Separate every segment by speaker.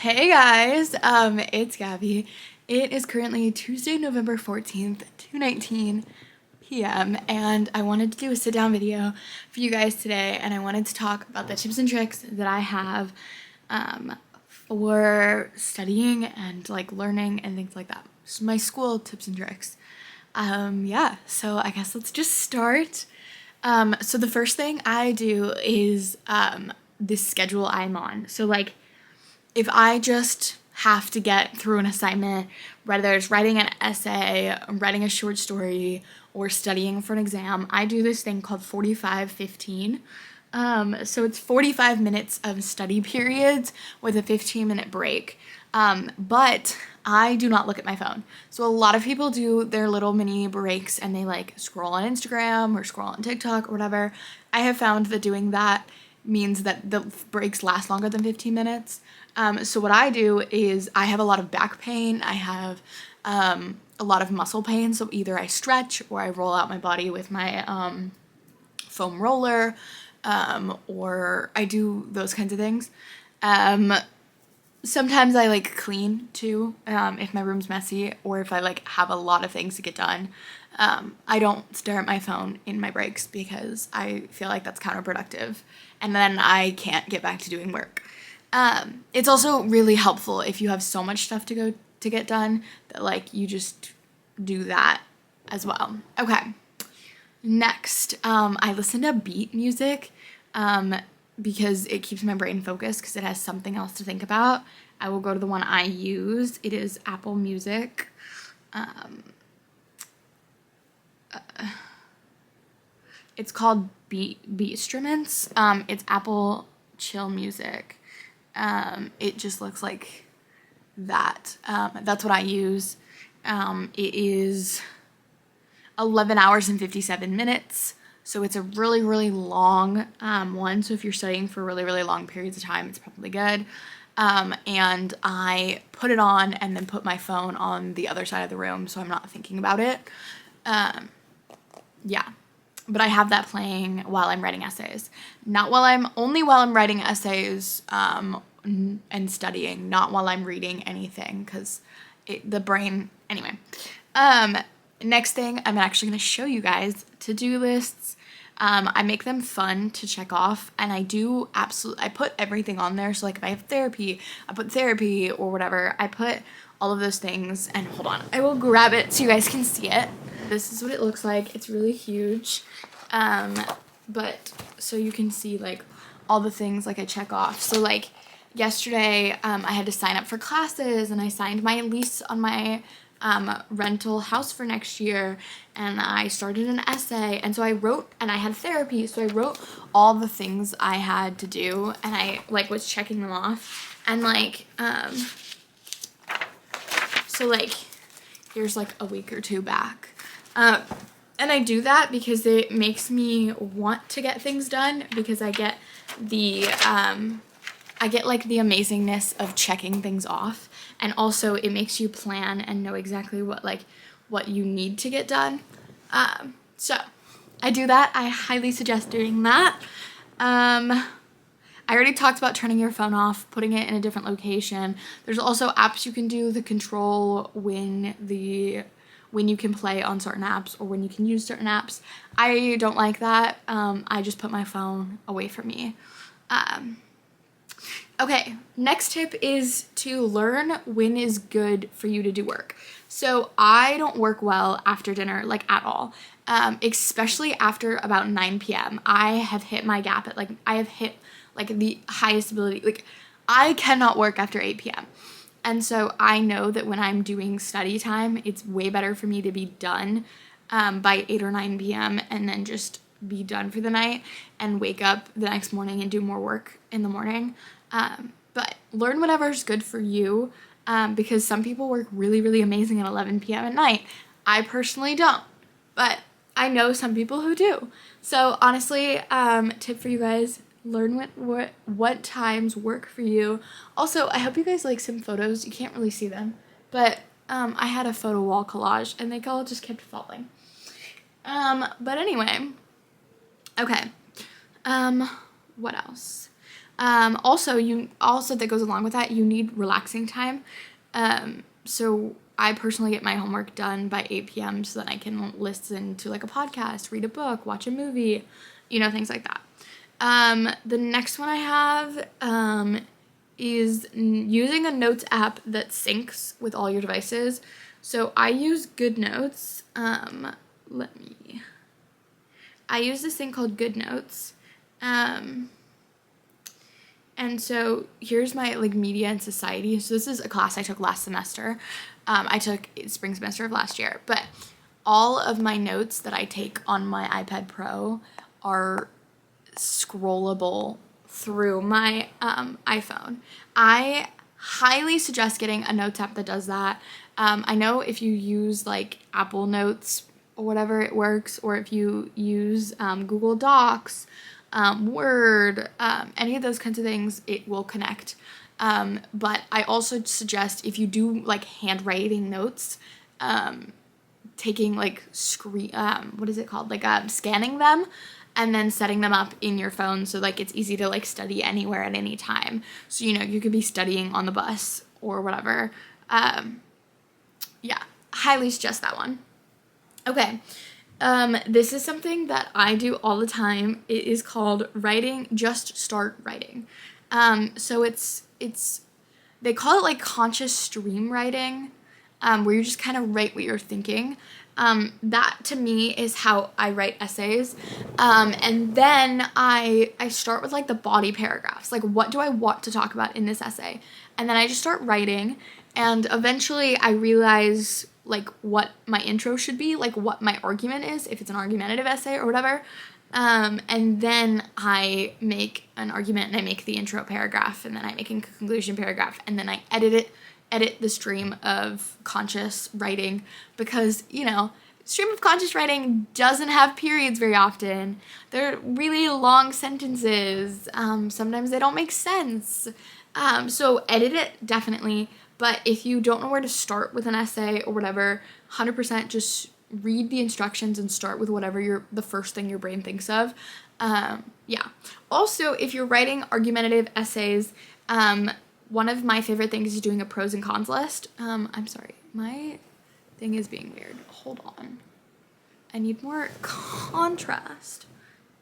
Speaker 1: Hey guys, it's Gabby. It is currently Tuesday, November 14th, 2:19 p.m. and I wanted to do a sit down video for you guys today, and I wanted to talk about the tips and tricks that I have for studying and like learning and things like that. So my school tips and tricks. Yeah, so I guess let's just start. So the first thing I do is this schedule I'm on. So like if I just have to get through an assignment, whether it's writing an essay, writing a short story, or studying for an exam, I do this thing called 45-15. So it's 45 minutes of study periods with a 15-minute break. But I do not look at my phone. So a lot of people do their little mini breaks and they like scroll on Instagram or scroll on TikTok or whatever. I have found that doing that means that the breaks last longer than 15 minutes. So what I do is I have a lot of back pain. I have a lot of muscle pain. So either I stretch or I roll out my body with my foam roller, or I do those kinds of things. Sometimes I like clean too, if my room's messy or if I like have a lot of things to get done. I don't stare at my phone in my breaks because I feel like that's counterproductive and then I can't get back to doing work. It's also really helpful if you have so much stuff to get done that like you just do that as well. Okay. Next, I listen to beat music because it keeps my brain focused because it has something else to think about. I will go to the one I use. It is Apple Music. It's called Beatstruments. It's Apple Chill Music. It just looks like that. That's what I use. It is 11 hours and 57 minutes. So it's a really, really long one. So if you're studying for really, really long periods of time, it's probably good. And I put it on and then put my phone on the other side of the room so I'm not thinking about it. Yeah. But I have that playing while I'm writing essays. Only while I'm writing essays and studying, not while I'm reading anything, because the brain, anyway. Next thing, I'm actually going to show you guys to-do lists. I make them fun to check off, and I put everything on there. So like if I have therapy, I put therapy or whatever. I put all of those things, and hold on, I will grab it so you guys can see it. This is what it looks like. It's really huge. But so you can see like all the things like I check off. So like yesterday, I had to sign up for classes and I signed my lease on my rental house for next year, and I started an essay, and so I wrote, and I had therapy, so I wrote all the things I had to do, and I like was checking them off, and like so like here's like a week or two back, and I do that because it makes me want to get things done, because I get like the amazingness of checking things off, and also it makes you plan and know exactly what you need to get done. So I do that. I highly suggest doing that. I already talked about turning your phone off, putting it in a different location. There's also apps you can do that control when you can play on certain apps or when you can use certain apps. I don't like that. I just put my phone away from me. Okay, next tip is to learn when is good for you to do work. So I don't work well after dinner, like at all, especially after about 9 p.m. I have hit my gap at I have hit the highest ability. Like I cannot work after 8 p.m. And so I know that when I'm doing study time, it's way better for me to be done by 8 or 9 p.m. and then just be done for the night and wake up the next morning and do more work in the morning. But learn whatever's good for you, because some people work really, really amazing at 11 p.m. at night. I personally don't, but I know some people who do. So honestly, tip for you guys, learn what times work for you. Also, I hope you guys like some photos. You can't really see them, but I had a photo wall collage and they all just kept falling. But anyway, okay. What else? Also that goes along with that, you need relaxing time. So I personally get my homework done by 8 p.m. so that I can listen to like a podcast, read a book, watch a movie, things like that. The next one I have is using a notes app that syncs with all your devices. So I use GoodNotes. I use this thing called GoodNotes. And so here's my like media and society. So this is a class I took last semester. I took spring semester of last year, but all of my notes that I take on my iPad Pro are scrollable through my iPhone. I highly suggest getting a notes app that does that. I know if you use like Apple Notes or whatever, it works, or if you use Google Docs, Word, any of those kinds of things, it will connect. But I also suggest if you do like handwriting notes, taking like what is it called? Like scanning them and then setting them up in your phone so like it's easy to like study anywhere at any time. So, you could be studying on the bus or whatever. Yeah, highly suggest that one. Okay. This is something that I do all the time. It is called writing, just start writing. So they call it like conscious stream writing, where you just kind of write what you're thinking. That to me is how I write essays. And then I start with like the body paragraphs, like what do I want to talk about in this essay? And then I just start writing, and eventually I realize like what my intro should be, like what my argument is, if it's an argumentative essay or whatever. And then I make an argument and I make the intro paragraph, and then I make a conclusion paragraph, and then I edit the stream of conscious writing, because, stream of conscious writing doesn't have periods very often. They're really long sentences. Sometimes they don't make sense. So edit it, definitely. But if you don't know where to start with an essay or whatever, 100% just read the instructions and start with whatever the first thing your brain thinks of. Yeah. Also, if you're writing argumentative essays, one of my favorite things is doing a pros and cons list. I'm sorry, my thing is being weird. Hold on. I need more contrast.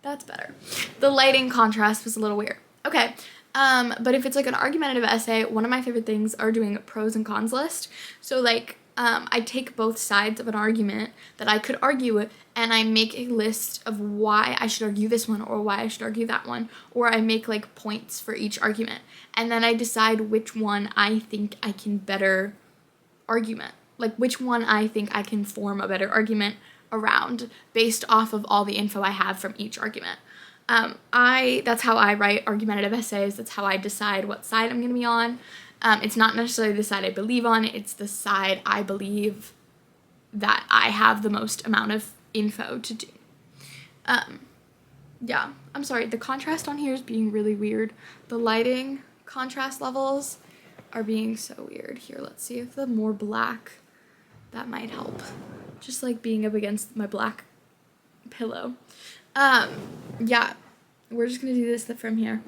Speaker 1: That's better. The lighting contrast was a little weird. Okay. But if it's like an argumentative essay, one of my favorite things are doing a pros and cons list. So like, I take both sides of an argument that I could argue, and I make a list of why I should argue this one or why I should argue that one, or I make like points for each argument, and then I decide which one I think I can better argument, like which one I think I can form a better argument around based off of all the info I have from each argument. That's how I write argumentative essays. That's how I decide what side I'm going to be on. It's not necessarily the side I believe on. It's the side I believe that I have the most amount of info to do. Yeah, I'm sorry. The contrast on here is being really weird. The lighting contrast levels are being so weird. Here, let's see if the more black, that might help. Just like being up against my black pillow. Yeah, we're just gonna do this from here.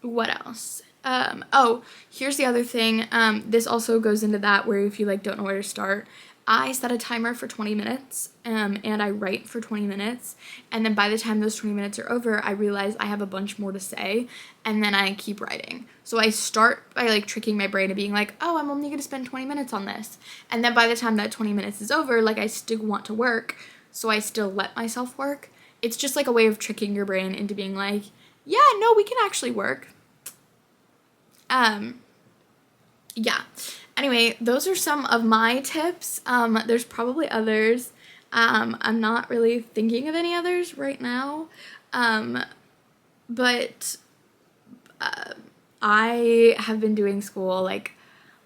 Speaker 1: What else? Oh, here's the other thing. This also goes into that, where if you like don't know where to start, I set a timer for 20 minutes, and I write for 20 minutes, and then by the time those 20 minutes are over, I realize I have a bunch more to say, and then I keep writing. So I start by like tricking my brain and being like, oh, I'm only gonna spend 20 minutes on this, and then by the time that 20 minutes is over, like I still want to work, so I still let myself work. It's just like a way of tricking your brain into being like, yeah, no, we can actually work. Yeah. Anyway, those are some of my tips. There's probably others. I'm not really thinking of any others right now. But I have been doing school like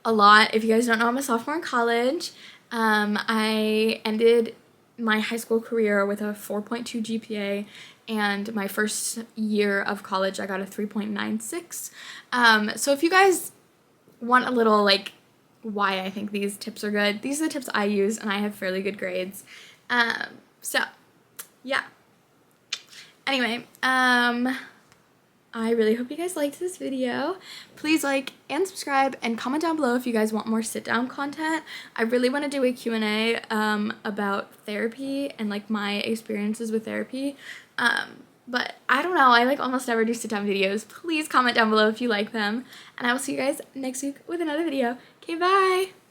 Speaker 1: a lot. If you guys don't know, I'm a sophomore in college. I ended my high school career with a 4.2 GPA, and my first year of college I got a 3.96. So if you guys want a little like why I think these tips are good, these are the tips I use, and I have fairly good grades. So yeah. Anyway, I really hope you guys liked this video. Please like and subscribe and comment down below if you guys want more sit-down content. I really want to do a Q&A about therapy and like my experiences with therapy. But I don't know, I like almost never do sit-down videos. Please comment down below if you like them. And I will see you guys next week with another video. Okay, bye!